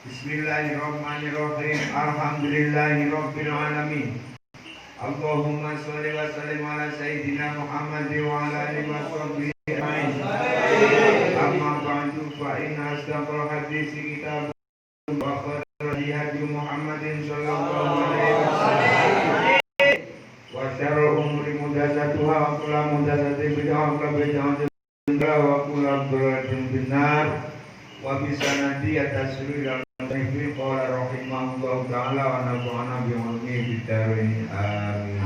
Bismillahirrahmanirrahim. Alhamdulillahirabbil alamin. Allahumma sholli wa sallim ala sayyidina Muhammad wa ala alihi wa sahbihi ajmain. Amma ba'du fa inna asdaqal hadits kitabullah wa khairul hadi Muhammadin sallallahu alaihi wasallam. Wa syarrul umuri muhdatsatuha wa kullu muhdatsatin bid'ah wa kullu bid'atin dalalah wa kullu dhalalatin finnar. Wa bisanadi atas surah al-Tahrim qala rahimahullahu ta'ala wa nafa'ana bi ilmihi bid-dharain amin.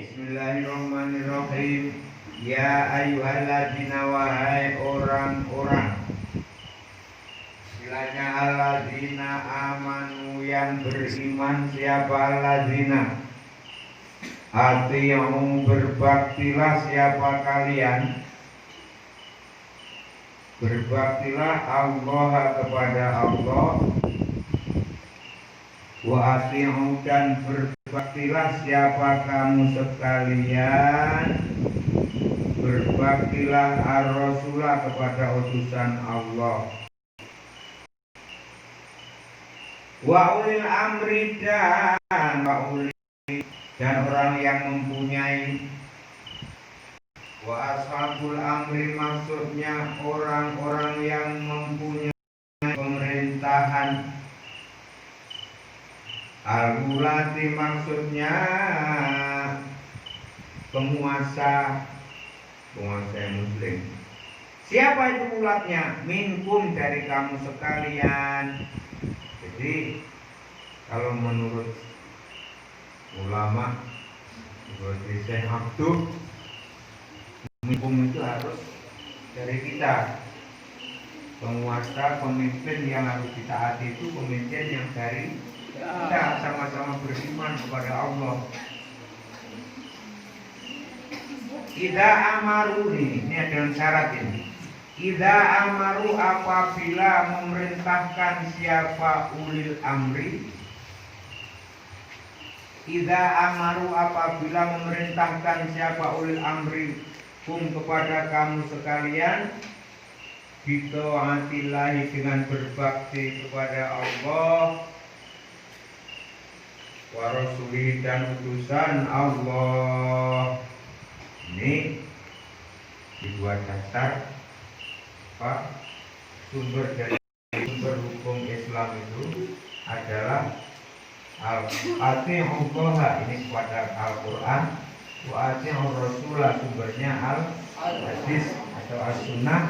Bismillahirrahmanirrahim. Ya ayyuhalladzina wahai orang-orang. Istilahnya alladzina amanu yang beriman, siapa alladzina? Ati'u berbaktilah siapa kalian? Berbaktilah Allah kepada Allah. Wa ati'u dan berbaktilah siapa kamu sekalian? Berbaktilah ar-rasulah kepada utusan Allah. Wa ulil amri dan orang yang mempunyai. Wa ashabul amri maksudnya orang-orang yang mempunyai pemerintahan. Al-ulati maksudnya penguasa muslim. Siapa itu ulatnya? Minkum dari kamu sekalian. Jadi kalau menurut ulama seperti Syekh Abdul, minkum itu harus dari kita. Penguasa, pemimpin yang harus ditaati itu pemimpin yang dari kita, sama-sama beriman kepada Allah. Idza amaru, ini ada syarat ini. Idza amaru apabila memerintahkan siapa ulil amri. Idza amaru apabila memerintahkan siapa ulil amri kepada kamu sekalian, bitaatillahi dengan berbakti kepada Allah, wa rasulih dan utusan Allah. Ini dua dasar sumber dari sumber hukum Islam itu adalah al-ati'ullah, ini kepada Al-Quran. Wa ati'ur rasulah, sumbernya al-hadis atau as-sunnah.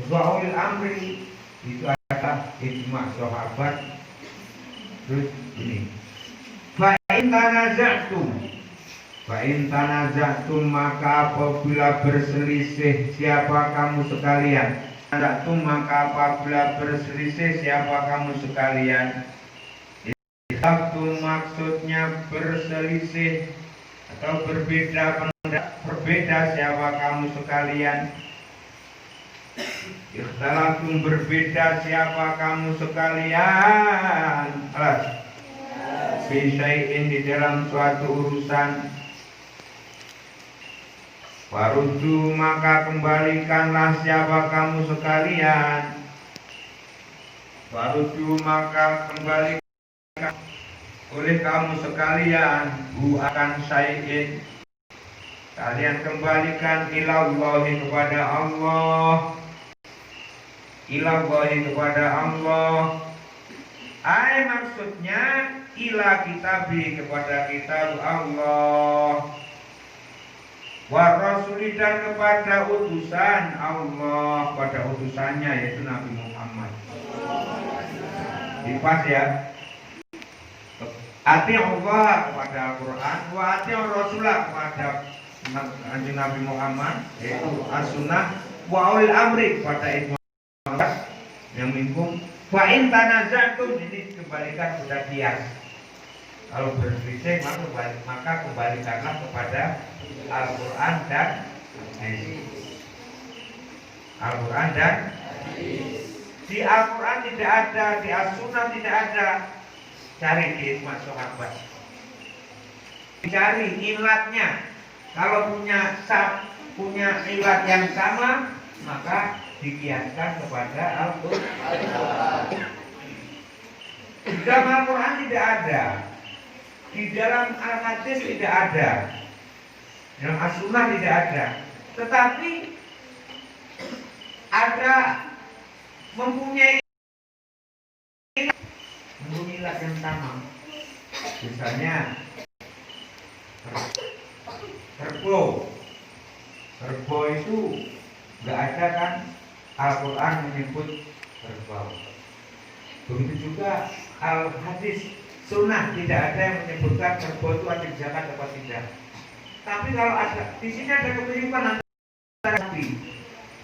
Wa ulil amri itu adalah ijma' sahabat. Terus ini fa in tanaza'tum maka apabila berselisih siapa kamu sekalian. Maka apabila berselisih siapa kamu sekalian. Itu maksudnya berselisih atau berbeda siapa kamu sekalian. Ikhtalatum berbeda siapa kamu sekalian. Bisyai'in di dalam suatu urusan. Faruddu maka kembalikanlah siapa kamu sekalian. Faruddu maka kembalikan oleh kamu sekalian akan syai'in. Kalian kembalikan ilallahi kepada Allah. Ilallahi kepada Allah. Maksudnya ila kitabi kepada kitab Allah. Wa rasuli dan kepada utusan Allah, pada utusannya yaitu Nabi Muhammad. Dipas ya. Ati'ullah kepada Al-Quran, wa ati'ur rasulah kepada Nabi Muhammad yaitu as-sunnah, wa ulil amri kepada Ibnu yang minkum. Fa in tanaza'tum, ini kembalikan kepada kias. Kalau berselisih maka kembalikanlah kepada Al-Quran dan hadis. Al-Quran dan hadis. Di Al-Quran tidak ada, di As-Sunnah tidak ada. Cari di ijma' sahabat. Cari ilatnya. Kalau punya ilat yang sama, maka dikiaskan kepada Al-Quran. dalam Al-Quran tidak ada, di dalam Al-Hadis tidak ada, dalam As-Sunnah tidak ada, tetapi ada mempunyai ilat yang sama. Misalnya kerbau itu nggak ada kan Al-Quran menyebut kerbau. Begitu juga Al-Hadis, Sunnah tidak ada yang menyebutkan kerbau itu wajib zakat atau tidak. Tapi kalau ada, di sini ada kebalikan antara sapi,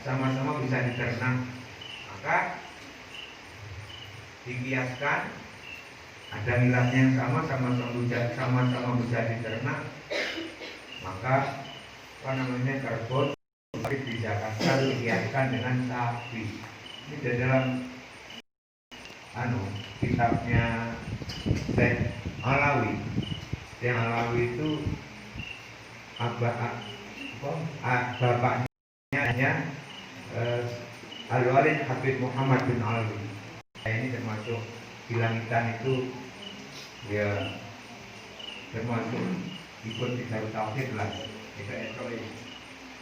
sama-sama bisa diternak, maka dikiaskan, ada ilatnya yang sama, sama-sama bisa diternak, maka kerbau dizakatkan, dikiaskan dengan sapi. Ini di dalam kitabnya Syekh Alawi. Syekh Alawi itu bapaknya Al-Walid Habib Muhammad bin Alawi. Ini termasuk di langitan itu ya termasuk ikut di Darut Tauhid lah,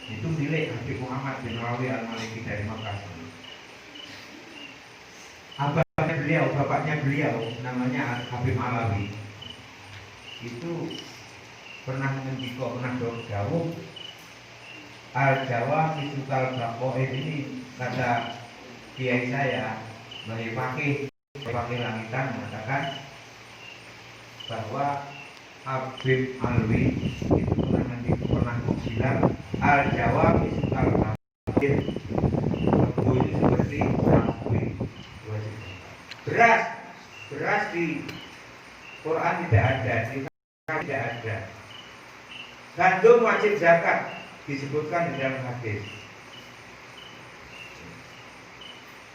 itu milik Habib Muhammad bin Alawi Al-Maliki dari Makassar. Bapaknya beliau namanya Habib Alawi itu pernah jauh Al-Jawa Fisukal Bakoid. Ini kata kiai saya Mbah Fakih Langitan mengatakan bahwa Habib Alawi itu pernah bilang Al-Jawa Fisukal Bakoid itu seperti beras di Quran tidak ada, di Quran tidak ada. Gandum wajib zakat disebutkan di dalam hadis.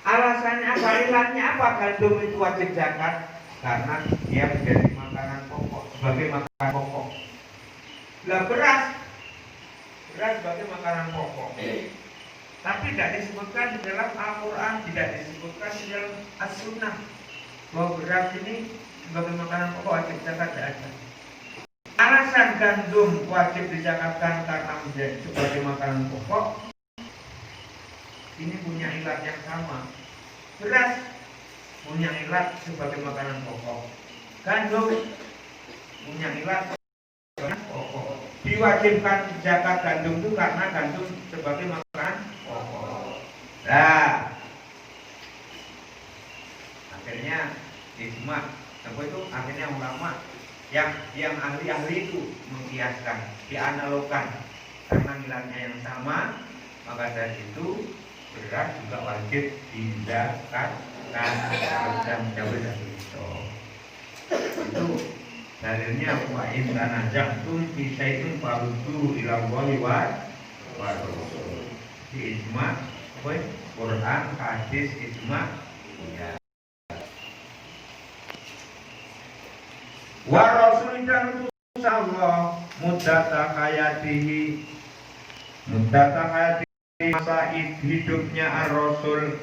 Alasannya apa? Ilatnya apa gandum itu wajib zakat? Karena dia menjadi makanan pokok, sebagai makanan pokok. Lah beras sebagai makanan pokok. Tapi tidak disebutkan di dalam Al-Quran, tidak disebutkan di dalam As-Sunnah bahwa beras ini sebagai makanan pokok wajib zakat tidak ada. Alasan gandum wajib dizakatkan karena menjadi sebagai makanan pokok ini punya ilat yang sama. Beras punya ilat sebagai makanan pokok. Gandum punya ilat sebagai pokok. Diwajibkan zakat gandum itu karena gandum sebagai makanan pokok. Nah, akhirnya ijma, akhirnya ulama yang ahli itu mengkiaskan, dianalogkan karena nilainya yang sama, maka dari itu beras juga wajib dizakatkan dan mencapai dari itu. Dalilnya wa in tanaza'tum fi syai'in farudduhu ila Allahi wa Rasul. Di ijma, Quran, hadis, ijma, ya. Wa Rasul dan utus Allah muddata hayatihi masa hidupnya Ar-Rasul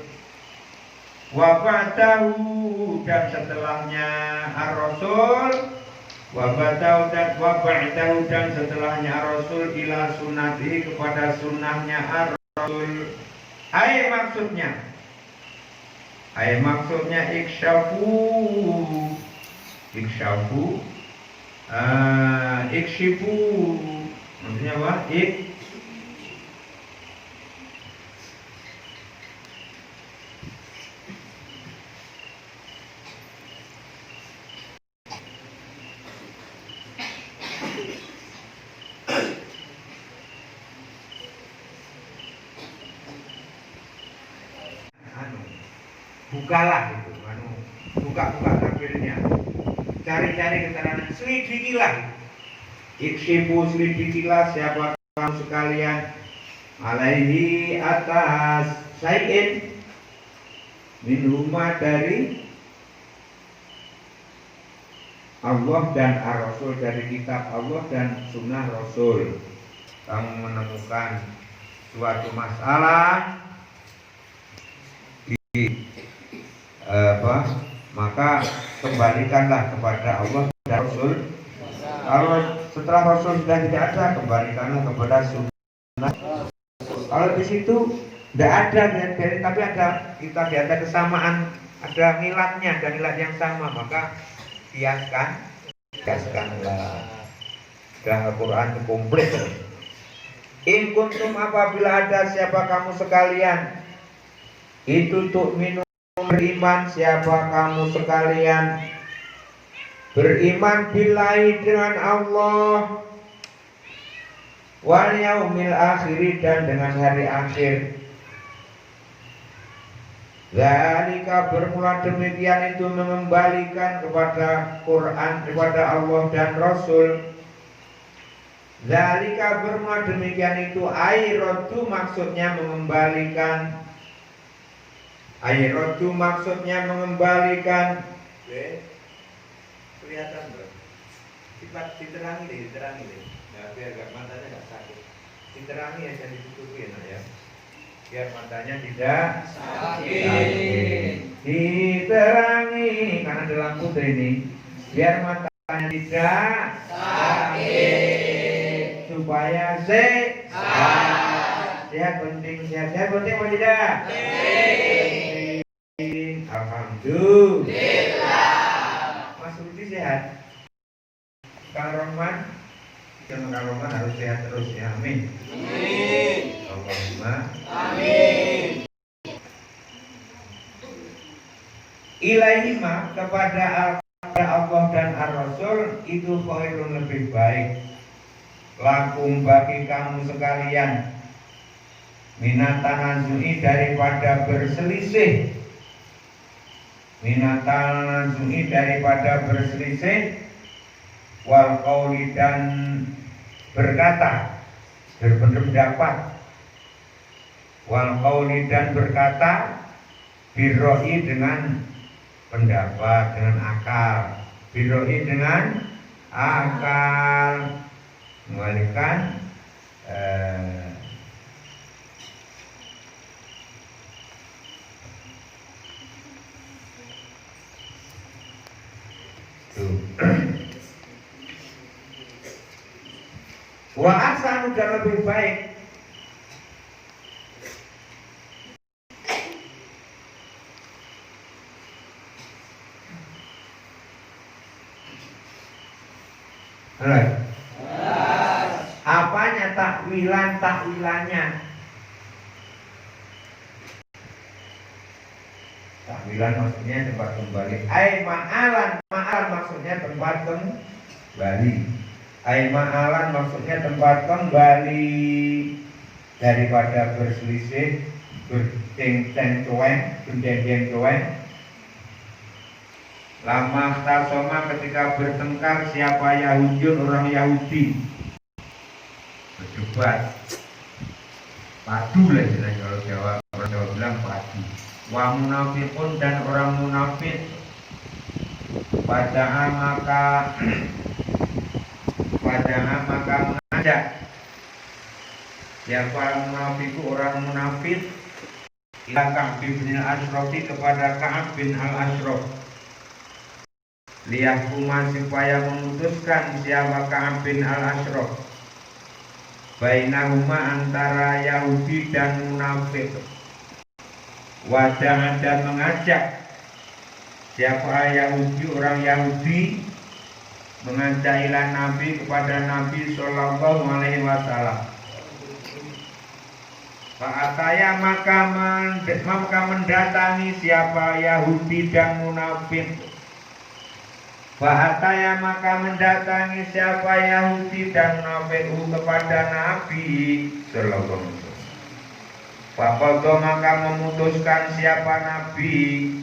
wa ba'dahu dan setelahnya Ar-Rasul wa ba'dahu dan setelahnya Ar-Rasul ila sunnati kepada sunnahnya Ar-Rasul. Ai maksudnya ikshifu maksudnya apa? Bukalah itu, buka tabirnya, cari keterangan, selidikilah, selidikilah siapa kamu sekalian, alaihi atas sayin min rumah dari Allah dan Ar-Rasul, dari kitab Allah dan sunnah Rasul. Kamu menemukan suatu masalah di maka kembalikanlah kepada Allah dan Rasul. Kalau setelah Rasul sudah tidak ada, kembalikanlah kepada sunnah. Kalau di situ tidak ada, tapi ada kesamaan, ada miladnya, ada milad yang sama, maka kiaskanlah. Dan Al-Quran itu komplit. In kuntum, apabila ada siapa kamu sekalian, itu tuh minum beriman, siapa kamu sekalian beriman billahi dengan Allah, wal yaumil akhir, dan dengan hari akhir. Zalika, bermula demikian itu mengembalikan kepada Quran, kepada Allah dan Rasul. Zalika, bermula demikian itu ayratu, maksudnya mengembalikan. Ayratu maksudnya mengembalikan. Kelihatan bro, diterangi deh. Nah, biar gak, matanya gak sakit. Diterangi ya, jangan ditutupi ya. Biar matanya tidak sakit. Diterangi karena ada lampu ini, biar matanya tidak sakit, supaya sehat penting, sehat penting mau tidak? Alhamdulillah. Mas Rudi sehat. Kang Roman, Kang Roman harus sehat terus ya. Amin. Amin. Allahumma amin. Ilaihima, kepada Allah dan Ar-Rasul, itu khairun, lebih baik. Lakum, bagi kamu sekalian, minatan nazui, daripada berselisih. Minatan nazui, daripada berselisih. Wal qauli, dan berkata, berpendapat. Wal qauli, dan berkata, birroi, dengan pendapat, dengan akal. Birroi, dengan akal. Mengalihkan wa ahsanu, dan lebih baik. Apanya? Takwilannya. Takwilan maksudnya tempat kembali. Ma'alan maksudnya tempat kembali. Ma'alan maksudnya tempat kembali, daripada berselisih, berjeng-jeng. Lama tasoma, ketika bertengkar siapa Yahudi, orang Yahudi, berdebat, padu lah istilahnya kalau orang Jawa bilang padu. Wa munafiqun, dan orang munafik, padahal maka mengajak. Siapa munafiku, orang munafik, ila Ka'b bin al-Ashraf, kepada Ka'b bin al-Ashraf, liyahkuma, supaya memutuskan siapa Ka'b bin al-Ashraf, bainahuma, antara Yahudi dan munafik. Wadah, dan mengajak siapa Yahudi, orang Yahudi, mengajak ila Nabi, kepada Nabi Sallallahu Alaihi Wasallam. Fa'ataya, maka mendatangi siapa Yahudi dan munafik. Fa'ataya, maka mendatangi siapa Yahudi dan munafik kepada Nabi Sallallahu Alaihi Wasallam. Faqadha, maka memutuskan siapa Nabi,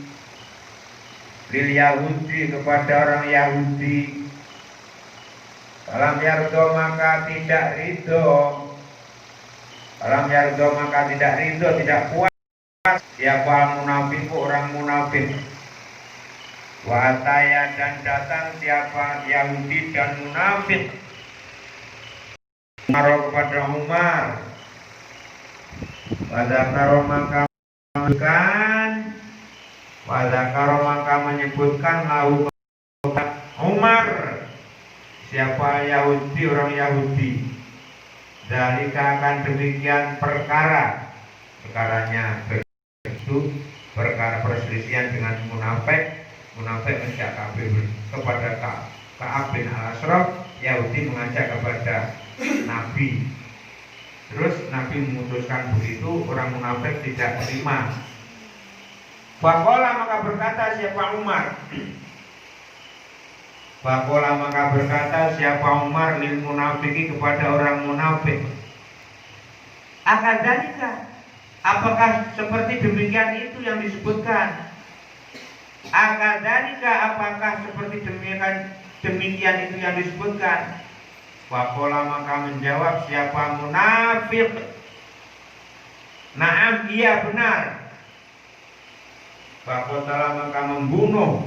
lil Yahudi, kepada orang Yahudi. Alam yardo, maka tidak ridho. Alam yardo, maka tidak ridho, tidak puas siapa munafik, orang munafik. Wa ataya, dan datang siapa Yahudi dan munafik, Umar, kepada Umar. Pada karo, maka maka menyebutkan lahu Umar, siapa Yahudi, orang Yahudi, dalika akan demikian perkaranya itu perkara perselisihan dengan munafik mengajak kafir kepada Ka'ab bin Al-Ashraf. Yahudi mengajak kepada Nabi, terus Nabi memutuskan begitu, orang munafik tidak terima. Faqala maka berkata siapa Umar, Faqala maka berkata siapa Umar lil munafiki kepada orang munafik, akadzalika, apakah seperti demikian itu yang disebutkan? Akadzalika, apakah seperti demikian itu yang disebutkan? Faqala maka menjawab siapa munafik, na'am, iya benar. Faqala maka membunuh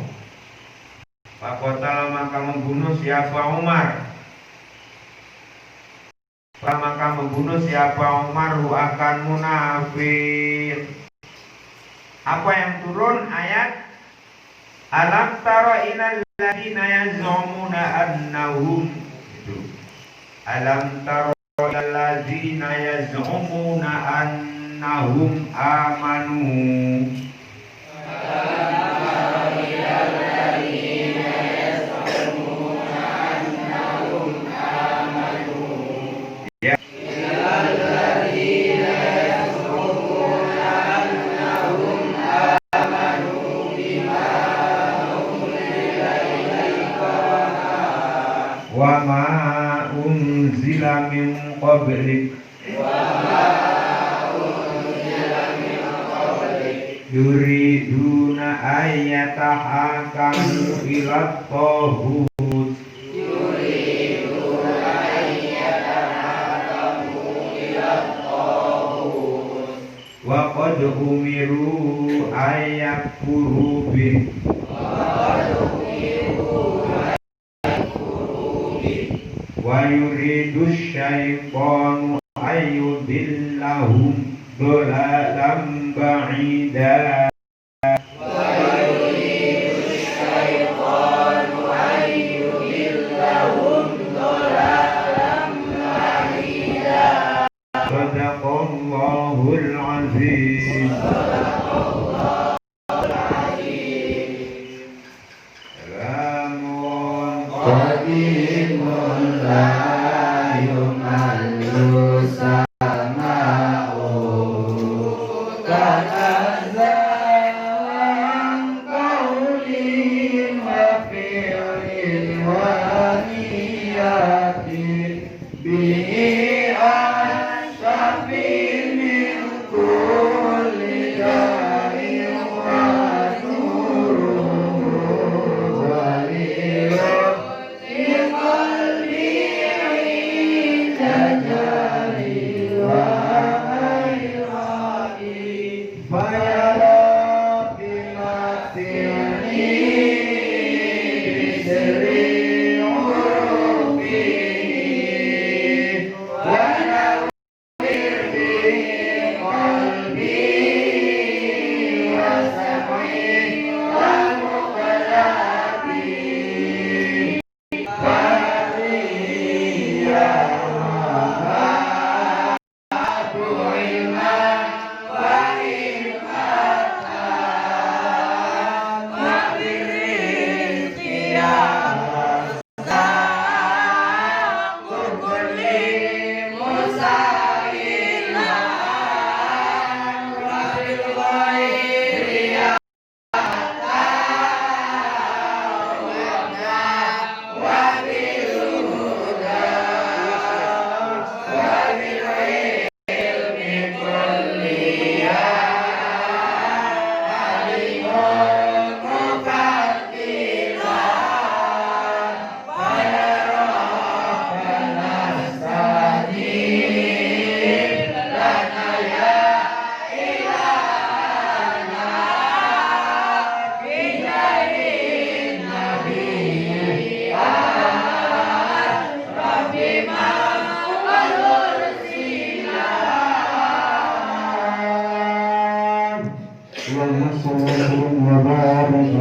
siapa Umar, maka membunuh siapa Umar akan munafik. Apa yang turun ayat alam tara ilal ladzina yaz'umuna annahum, itu alam tara ilal ladzina yaz'umuna annahum amanu. Wa ma unzila min qablik yuriduna ayyatahakamu ila taghut wa qad umiru ayyakfuru bih wa yuridu syaitanu ayyudillahum dhalalan ba'ida. Sadaqallahul azim. Salamun qadimun la yumallu sama'u tanazzalan qawlin wa fi'lin wa niyatin bihi asyafi min kulli da'in wa nuruhu waliyun liqalbi inda jari wa hayrati fayara bimatini bisri urufihi wa nawwir bi qalbi wa sam'i wa muqallati fariya ma'atu ilman wa ilmatan ma'birriya kulli musailan wa bil ghairiya wa bil huda wa bil ilmi kulliya alimul muqaddilan fayarafana stajib lana ya ilahana bijahin nabi asrafi man walursila. Allahumma salli wa barik